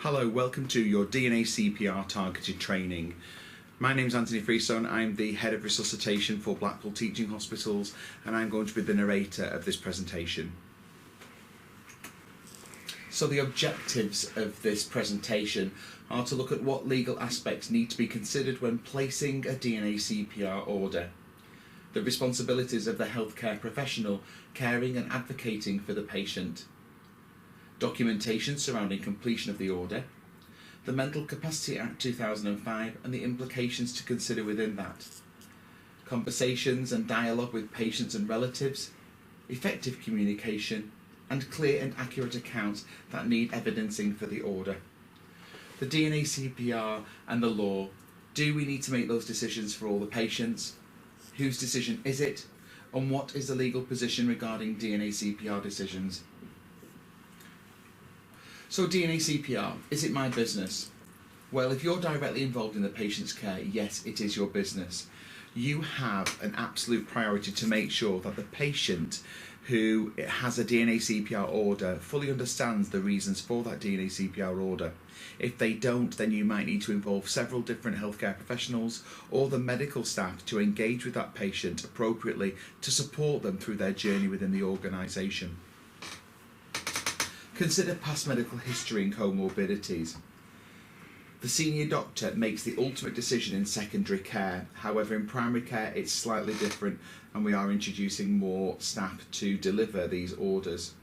Hello, welcome to your DNACPR targeted training. My name is Anthony Freestone. I'm the Head of Resuscitation for Blackpool Teaching Hospitals, and I'm going to be the narrator of this presentation. So the objectives of this presentation are to look at what legal aspects need to be considered when placing a DNACPR order, the responsibilities of the healthcare professional caring and advocating for the patient, documentation surrounding completion of the order, the Mental Capacity Act 2005 and the implications to consider within that, conversations and dialogue with patients and relatives, effective communication, and clear and accurate accounts that need evidencing for the order. The DNACPR and the law. Do we need to make those decisions for all the patients? Whose decision is it? And what is the legal position regarding DNACPR decisions? So DNACPR, is it my business? Well, if you're directly involved in the patient's care, yes, it is your business. You have an absolute priority to make sure that the patient who has a DNACPR order fully understands the reasons for that DNACPR order. If they don't, then you might need to involve several different healthcare professionals or the medical staff to engage with that patient appropriately to support them through their journey within the organisation. Consider past medical history and comorbidities. The senior doctor makes the ultimate decision in secondary care. However, in primary care it's slightly different, and we are introducing more staff to deliver these orders.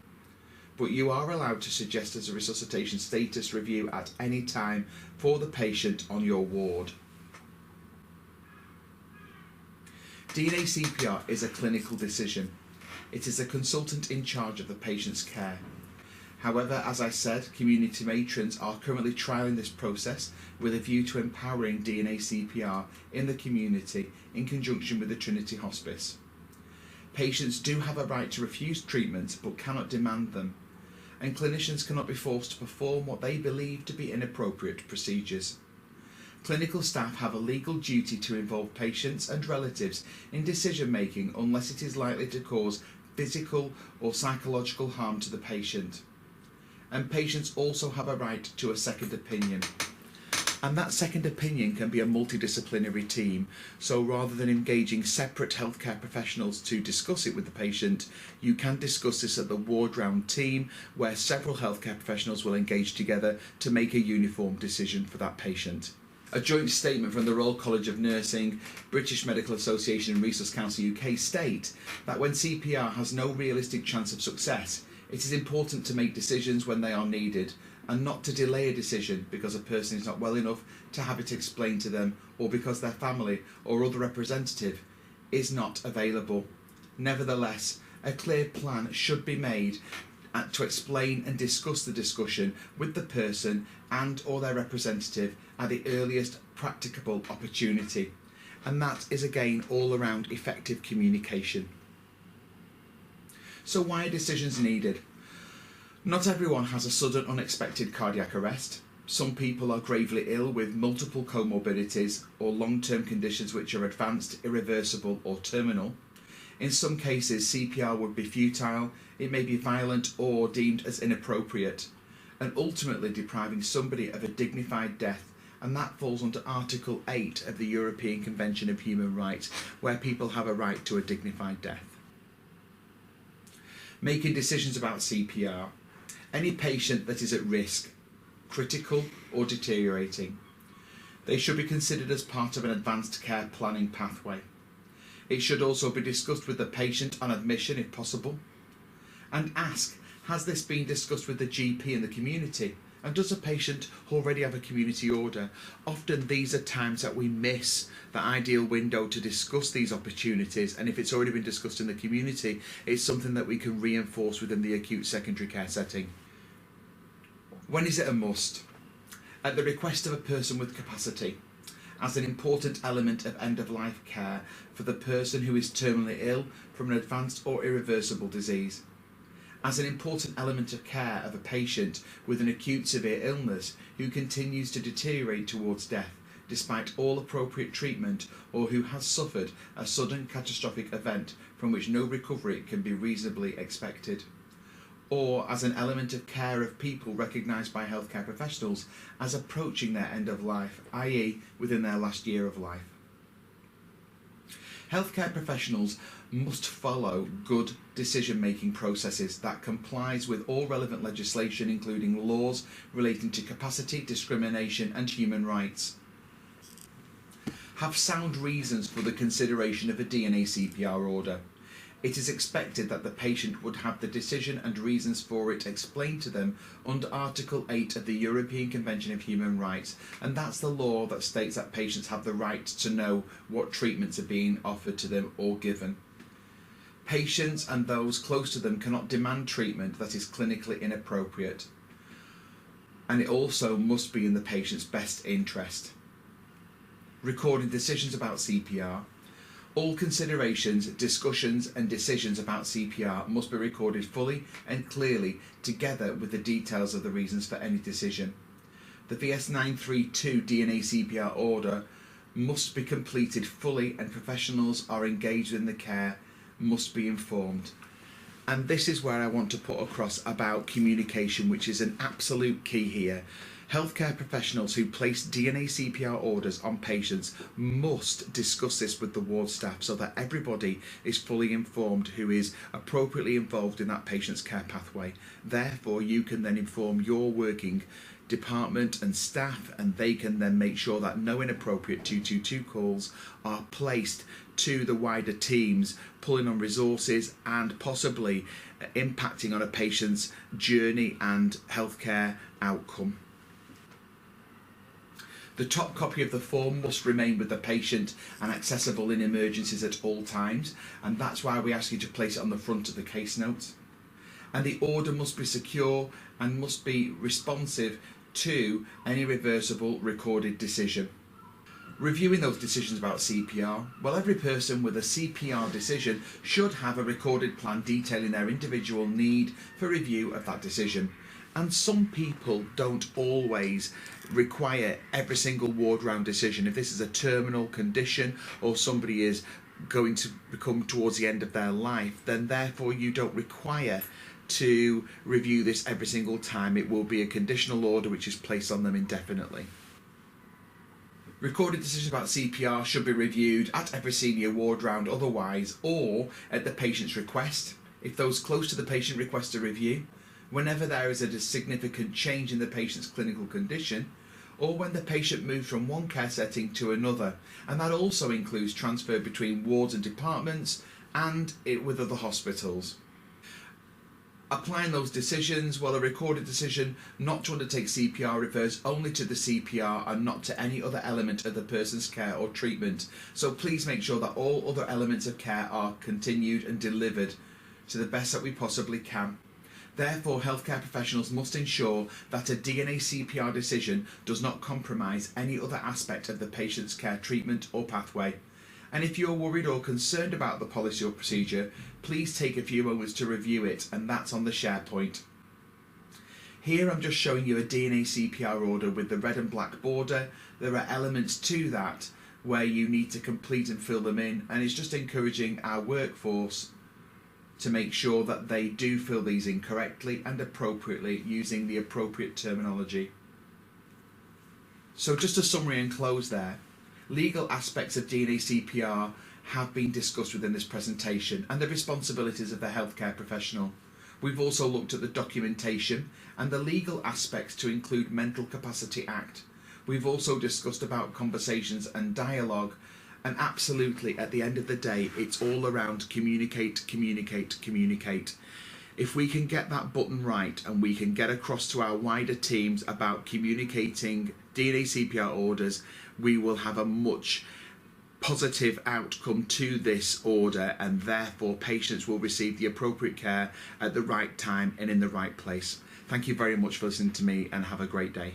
But you are allowed to suggest as a resuscitation status review at any time for the patient on your ward. DNACPR is a clinical decision. It is a consultant in charge of the patient's care. However, as I said, community matrons are currently trialling this process with a view to empowering DNACPR in the community in conjunction with the Trinity Hospice. Patients do have a right to refuse treatment but cannot demand them, and clinicians cannot be forced to perform what they believe to be inappropriate procedures. Clinical staff have a legal duty to involve patients and relatives in decision making unless it is likely to cause physical or psychological harm to the patient. And patients also have a right to a second opinion. And that second opinion can be a multidisciplinary team. So rather than engaging separate healthcare professionals to discuss it with the patient, you can discuss this at the ward round team where several healthcare professionals will engage together to make a uniform decision for that patient. A joint statement from the Royal College of Nursing, British Medical Association and Resus Council UK state that when CPR has no realistic chance of success, it is important to make decisions when they are needed and not to delay a decision because a person is not well enough to have it explained to them or because their family or other representative is not available. Nevertheless, a clear plan should be made to explain and discuss the discussion with the person and or their representative at the earliest practicable opportunity. And that is again all around effective communication. So why are decisions needed? Not everyone has a sudden unexpected cardiac arrest. Some people are gravely ill with multiple comorbidities or long-term conditions which are advanced, irreversible or terminal. In some cases CPR would be futile, it may be violent or deemed as inappropriate, and ultimately depriving somebody of a dignified death, and that falls under Article 8 of the European Convention of Human Rights, where people have a right to a dignified death. Making decisions about CPR. Any patient that is at risk, critical or deteriorating, they should be considered as part of an advanced care planning pathway. It should also be discussed with the patient on admission if possible. And ask, has this been discussed with the GP and the community? And does a patient already have a community order? Often these are times that we miss the ideal window to discuss these opportunities, and if it's already been discussed in the community, it's something that we can reinforce within the acute secondary care setting. When is it a must? At the request of a person with capacity, as an important element of end-of-life care for the person who is terminally ill from an advanced or irreversible disease. As an important element of care of a patient with an acute severe illness who continues to deteriorate towards death despite all appropriate treatment, or who has suffered a sudden catastrophic event from which no recovery can be reasonably expected. or as an element of care of people recognised by healthcare professionals as approaching their end of life, i.e. within their last year of life. Healthcare professionals must follow good decision-making processes that complies with all relevant legislation, including laws relating to capacity, discrimination and human rights. Have sound reasons for the consideration of a DNACPR order. It is expected that the patient would have the decision and reasons for it explained to them under Article 8 of the European Convention of Human Rights, and that's the law that states that patients have the right to know what treatments are being offered to them or given. Patients and those close to them cannot demand treatment that is clinically inappropriate, and it also must be in the patient's best interest. Recording decisions about CPR. All considerations, discussions and decisions about CPR must be recorded fully and clearly, together with the details of the reasons for any decision. The VS932 DNACPR order must be completed fully, and professionals are engaged in the care must be informed. And this is where I want to put across about communication, which is an absolute key here. Healthcare professionals who place DNACPR orders on patients must discuss this with the ward staff so that everybody is fully informed who is appropriately involved in that patient's care pathway. Therefore, you can then inform your working department and staff, and they can then make sure that no inappropriate 222 calls are placed to the wider teams, pulling on resources and possibly impacting on a patient's journey and healthcare outcome. The top copy of the form must remain with the patient and accessible in emergencies at all times, and that's why we ask you to place it on the front of the case notes. And the order must be secure and must be responsive to any reversible recorded decision. Reviewing those decisions about CPR. Well, every person with a CPR decision should have a recorded plan detailing their individual need for review of that decision. And some people don't always require every single ward round decision. If this is a terminal condition or somebody is going to become towards the end of their life, then therefore you don't require to review this every single time. It will be a conditional order which is placed on them indefinitely. Recorded decisions about CPR should be reviewed at every senior ward round otherwise, or at the patient's request. If those close to the patient request a review, whenever there is a significant change in the patient's clinical condition, or when the patient moves from one care setting to another, and that also includes transfer between wards and departments and with other hospitals. Applying those decisions, well, a recorded decision not to undertake CPR refers only to the CPR and not to any other element of the person's care or treatment. So please make sure that all other elements of care are continued and delivered to the best that we possibly can. Therefore, healthcare professionals must ensure that a DNACPR decision does not compromise any other aspect of the patient's care, treatment or pathway. And if you're worried or concerned about the policy or procedure, please take a few moments to review it, and that's on the SharePoint. Here I'm just showing you a DNACPR order with the red and black border. There are elements to that where you need to complete and fill them in, and it's just encouraging our workforce to make sure that they do fill these in correctly and appropriately using the appropriate terminology. So just a summary and close there. Legal aspects of DNACPR have been discussed within this presentation and the responsibilities of the healthcare professional. We've also looked at the documentation and the legal aspects to include Mental Capacity Act. We've also discussed about conversations and dialogue, and absolutely at the end of the day it's all around communicate, communicate, communicate. If we can get that button right and we can get across to our wider teams about communicating DNACPR orders, we will have a much positive outcome to this order, and therefore patients will receive the appropriate care at the right time and in the right place. Thank you very much for listening to me, and have a great day.